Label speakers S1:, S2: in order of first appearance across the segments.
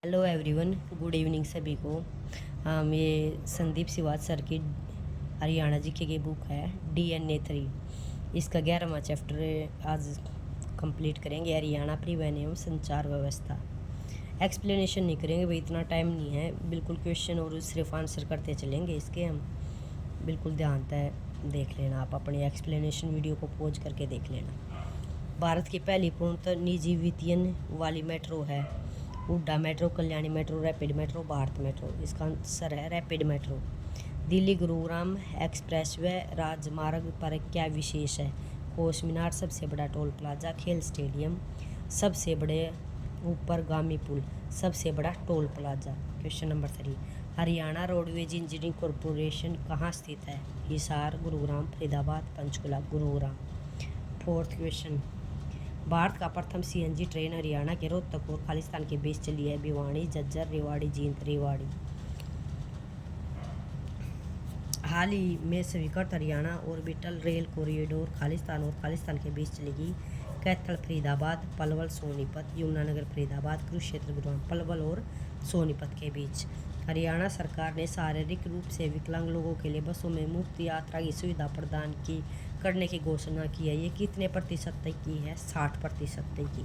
S1: Hello everyone, good evening सभी को। ये संदीप सिवाज सर की हरियाणा जीके की बुक है DNA 3। इसका 11वां चैप्टर आज कंप्लीट करेंगे। हरियाणा परिवहन एवं संचार व्यवस्था। एक्सप्लेनेशन नहीं करेंगे भाई, इतना टाइम नहीं है। बिल्कुल क्वेश्चन और सिर्फ आंसर करते चलेंगे इसके हम। बिल्कुल ध्यान से देख लेना, आप अपनी एक्सप्लेनेशन वीडियो को पॉज करके देख लेना। भारत की पहली पूर्णतः निजी वित्तीयन वाली मेट्रो है Hooda metro, Kalyani metro, rapid metro, Bharat metro. इसका आंसर है rapid metro. Delhi Gurugram expressway राजमार्ग पर क्या विशेष है? कोस मीनार, सबसे बड़ा टोल प्लाजा, खेल स्टेडियम, सबसे बड़े ऊपरगामी पुल, सबसे बड़ा toll plaza. Question number 3, Haryana roadways engineering corporation कहाँ स्थित है? हिसार, गुरुग्राम, फरीदाबाद, पंचकुला, गुरुग्राम। फोर्थ क्वेश्चन, भारत का प्रथम CNG ट्रेन हरियाणा के रोहतक और खालिस्तान के बीच चली है। भिवानी, झज्जर, रेवाड़ी, जींद, रेवाड़ी। हाल ही में स्वीकृत Haryana orbital rail corridor Khalistan और खालिस्तान के बीच चलेगी। कैथल, फरीदाबाद, पलवल, सोनीपत, यमुनानगर, फरीदाबाद, कुरुक्षेत्र, गुरुग्राम, पलवल और सोनीपत के बीच। हरियाणा सरकार ने शारीरिक रूप से विकलांग लोगों के लिए बसों में मुफ्त यात्रा की सुविधा प्रदान करने की घोषणा की है। ये कितने प्रतिशत तक की है? 60% तक की।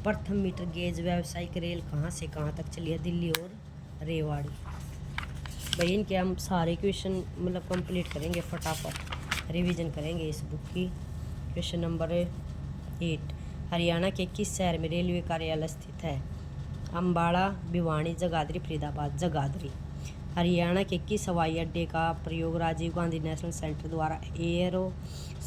S1: प्रथम मीटर गेज व्यावसायिक रेल कहाँ से कहाँ तक चली है? दिल्ली और रेवाड़ी। भाई इनके हम सारे क्वेश्चन कंप्लीट करेंगे, फटाफट रिवीजन करेंगे इस बुक की। क्वेश्चन नंबर 8, हरियाणा के किस शहर में रेलवे कार्यालय स्थित है? अम्बाड़ा, भिवानी, जगाधरी, फरीदाबाद, जगाधरी। हरियाणा के किस हवाई अड्डे का प्रयोग राजीव गांधी नेशनल सेंटर द्वारा एयरो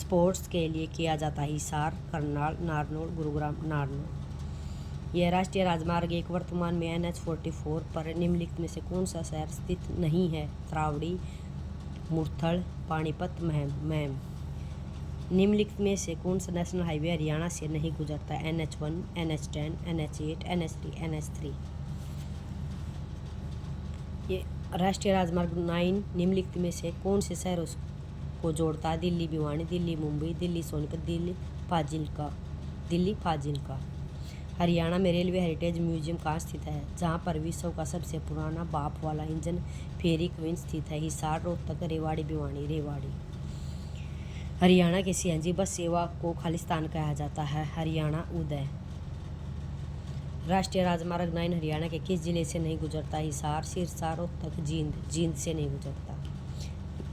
S1: स्पोर्ट्स के लिए किया जाता है? हिसार, करनाल, नारनौल, गुरुग्राम, नारनौल। यह राष्ट्रीय राजमार्ग एक वर्तमान में NH 44 पर निम्नलिखित में से कौन सा शहर स्थित नहीं है? त्रावड़ी, मुरथल, पानीपत, महम। निम्नलिखित में से कौन सा नेशनल हाईवे हरियाणा से नहीं गुजरता? NH 1, NH 10, NH 8, NH 3, NH 3। ये राष्ट्रीय राजमार्ग 9 निम्नलिखित में से कौन से शहरों को जोड़ता है? दिल्ली भिवानी, दिल्ली मुंबई, दिल्ली सोनीपत, दिल्ली फाजिल्का। हरियाणा में रेलवे हेरिटेज म्यूजियम कहाँ स्थित है? जहाँ पर विश्व का सबसे पुराना भाप वाला इंजन फेरी क्वीन स्थित है। हिसार, रोहतक, रेवाड़ी, भिवानी, रेवाड़ी। हरियाणा की CNG बस सेवा को खालिस्तान कहा जाता है? हरियाणा, उदय। राष्ट्रीय राजमार्ग 9 हरियाणा के किस जिले से नहीं गुजरता? हिसार, सिरसा, रोहतक, जींद से नहीं गुजरता।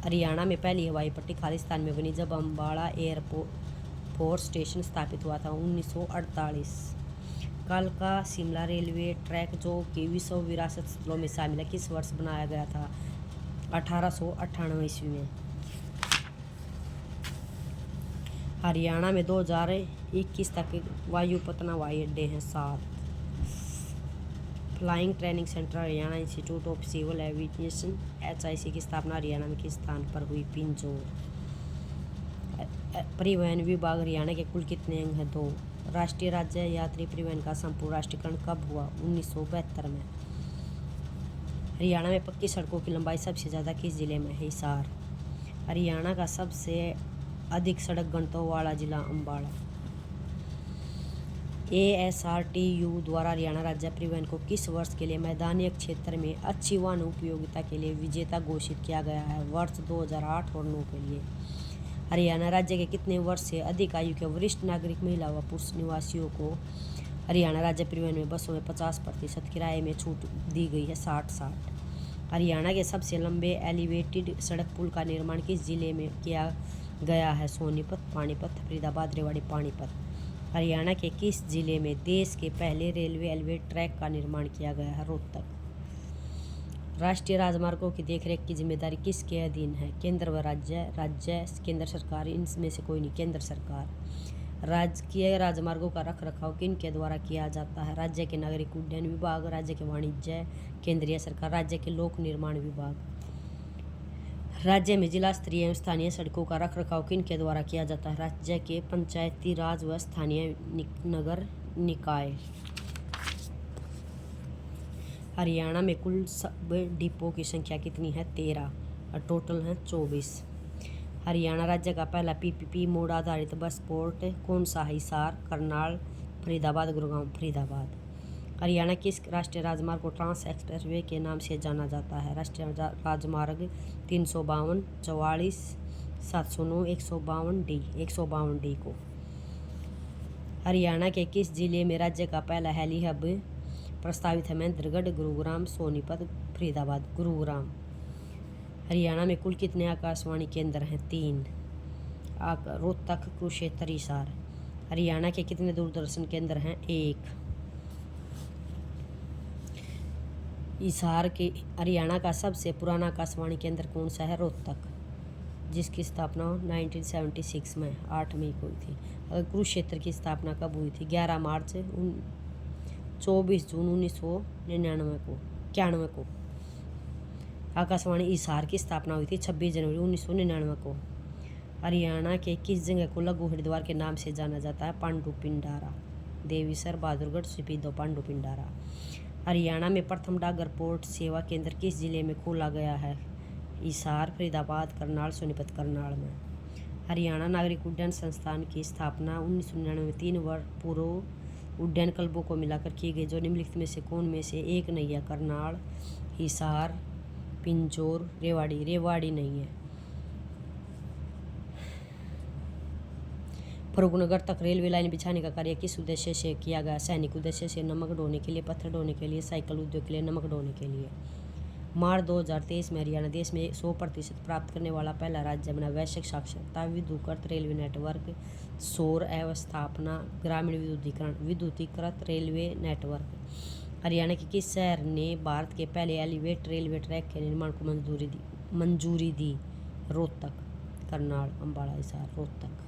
S1: हरियाणा में पहली हवाई पट्टी खालिस्तान में बनी जब अम्बाड़ा एयरपोर्ट स्टेशन स्थापित हुआ था? 1948। कालका शिमला रेलवे ट्रैक जो कि विश्व विरासत स्थलों में शामिल है, किस वर्ष बनाया गया था? 1898 ईस्वी में। हरियाणा में 2021 तक वायुपत्तन हवाई अड्डे हैं 7। Flying training centre Haryana institute of civil aviation HIC की स्थापना हरियाणा में किस स्थान पर हुई? पिंजौर। परिवहन विभाग हरियाणा के कुल कितने अंग हैं? 2। राष्ट्रीय राज्य यात्री परिवहन का संपूर्ण राष्ट्रीयकरण कब हुआ? 1972 में। हरियाणा में पक्की सड़कों की लंबाई सबसे ज़्यादा किस जिले में है? हिसार। हरियाणा का सबसे अधिक सड़क घंटों वाला जिला अम्बाड़ा। ASRTU द्वारा हरियाणा राज्य परिवहन को किस वर्ष के लिए मैदानी क्षेत्र में अच्छी वाहन उपयोगिता के लिए विजेता घोषित किया गया है? वर्ष 2008 और 2009 के लिए। हरियाणा राज्य के कितने वर्ष से अधिक आयु के वरिष्ठ नागरिक, महिला व पुरुष निवासियों को हरियाणा राज्य परिवहन में बसों में 50% किराए में छूट दी गई है? 60-60। हरियाणा के सबसे लंबे एलिवेटेड सड़क पुल का निर्माण किस जिले में किया गया है? सोनीपत, पानीपत, फरीदाबाद, रेवाड़ी, पानीपत। हरियाणा के किस जिले में देश के पहले रेलवे एलिवेटेड ट्रैक का निर्माण किया गया है? रोहतक। राष्ट्रीय राजमार्गों की देखरेख की जिम्मेदारी किसके अधीन है? केंद्र व राज्य केंद्र सरकार, इनमें से कोई नहीं, केंद्र सरकार। राजकीय राजमार्गों का रखरखाव किन के द्वारा किया जाता है? राज्य के नागरिक उड्डयन विभाग, राज्य के वाणिज्य, केंद्रीय सरकार, राज्य के लोक निर्माण विभाग। राज्य में जिला स्तरीय एवं स्थानीय सड़कों का रखरखाव किन के द्वारा किया जाता है? राज्य के पंचायती राज व स्थानीय नगर निकाय। हरियाणा में कुल सब डिपो की संख्या कितनी है? 13 और टोटल हैं 24। हरियाणा राज्य का पहला PPP मोड आधारित बस पोर्ट कौन सा है? हिसार, करनाल, फरीदाबाद, गुरुग्राम, फरीदाबाद। हरियाणा किस राष्ट्रीय राजमार्ग को ट्रांस एक्सप्रेसवे के नाम से जाना जाता है? राष्ट्रीय राजमार्ग 352, 44, 709, 152 डी को। हरियाणा के किस जिले में राज्य का पहला हेली हब प्रस्तावित है? महेंद्रगढ़, गुरुग्राम, सोनीपत, फरीदाबाद। गुरुग्राम। हरियाणा में कुल कितने आकाशवाणी केंद्र हैं? 3। रोहतक, कुरुक्षेत्र, हिसार। हरियाणा के कितने दूरदर्शन केंद्र हैं? 1। हिसार के हरियाणा का सबसे पुराना आकाशवाणी केंद्र कौन सा है? रोहतक, जिसकी स्थापना 1976 में 8 मई को हुई थी। कुरुक्षेत्र की स्थापना कब हुई थी? 11 मार्च 24 जून 1991 को। आकाशवाणी हिसार की स्थापना हुई थी 26 जनवरी 1999 को। हरियाणा के किस जगह को लघु हरिद्वार के नाम से जाना जाता है? पांडु पिंडारा। देवीसर, बहादुरगढ़, सिपीदो, पांडु पिंडारा। हरियाणा में प्रथम डाकघर पोर्ट सेवा केंद्र किस जिले में खोला गया है? हिसार, फरीदाबाद, करनाल, सोनीपत। करनाल में। हरियाणा नागरिक उड्डयन संस्थान की स्थापना 1999 में 3 वर्ष पूर्व उड्डयन क्लबों को मिलाकर की गई, जो निम्नलिखित में से कौन में से एक नहीं है? करनाल, हिसार, पिंजौर, रेवाड़ी। रेवाड़ी नहीं है। फरूखनगर तक रेलवे लाइन बिछाने का कार्य किस उद्देश्य से किया गया? सैनिक उद्देश्य से, नमक ढोने के लिए, पत्थर ढोने के लिए, साइकिल उद्योग के लिए, नमक ढोने के लिए। मार्च 2023 में हरियाणा देश में 100% प्राप्त करने वाला पहला राज्य बना। वैश्विक साक्षरता, विद्युतीकृत रेलवे नेटवर्क, सौर अवस्थापना, ग्रामीण विद्युतीकृत रेलवे नेटवर्क। हरियाणा के किस शहर ने भारत के पहले एलिवेटेड रेलवे ट्रैक के निर्माण को मंजूरी दी? रोहतक, करनाल, अम्बाला, हिसार। रोहतक।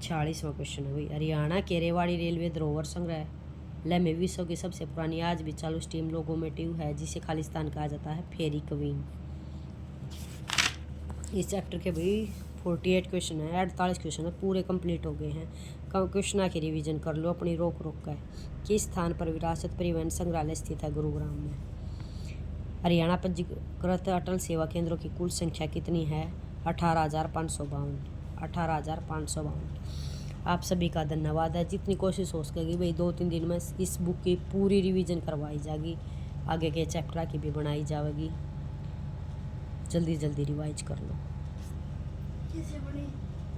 S1: 46वां क्वेश्चन है भाई। हरियाणा के रेवाड़ी रेलवे धरोहर संग्रहालय में विश्व की सबसे पुरानी आज भी चालू स्टीम लोकोमोटिव है, जिसे खालिस्तान कहा जाता है? फेरी क्वीन। इस चैप्टर के भाई 48 क्वेश्चन है, 48 क्वेश्चन है, पूरे कंप्लीट हो गए हैं। क्वेश्चन की रिवीजन कर लो अपनी रोक कर। किस स्थान पर विरासत परिवहन संग्रहालय स्थित है? गुरुग्राम में। हरियाणा पंजीकृत अटल सेवा केंद्रों की कुल संख्या कितनी है? 18,552। 18,552। आप सभी का धन्यवाद है। जितनी कोशिश हो सकेगी भाई 2-3 दिन में इस बुक की पूरी रिवीजन करवाई जाएगी, आगे के चैप्टर की भी बनाई जाएगी। जल्दी जल्दी रिवाइज कर लो।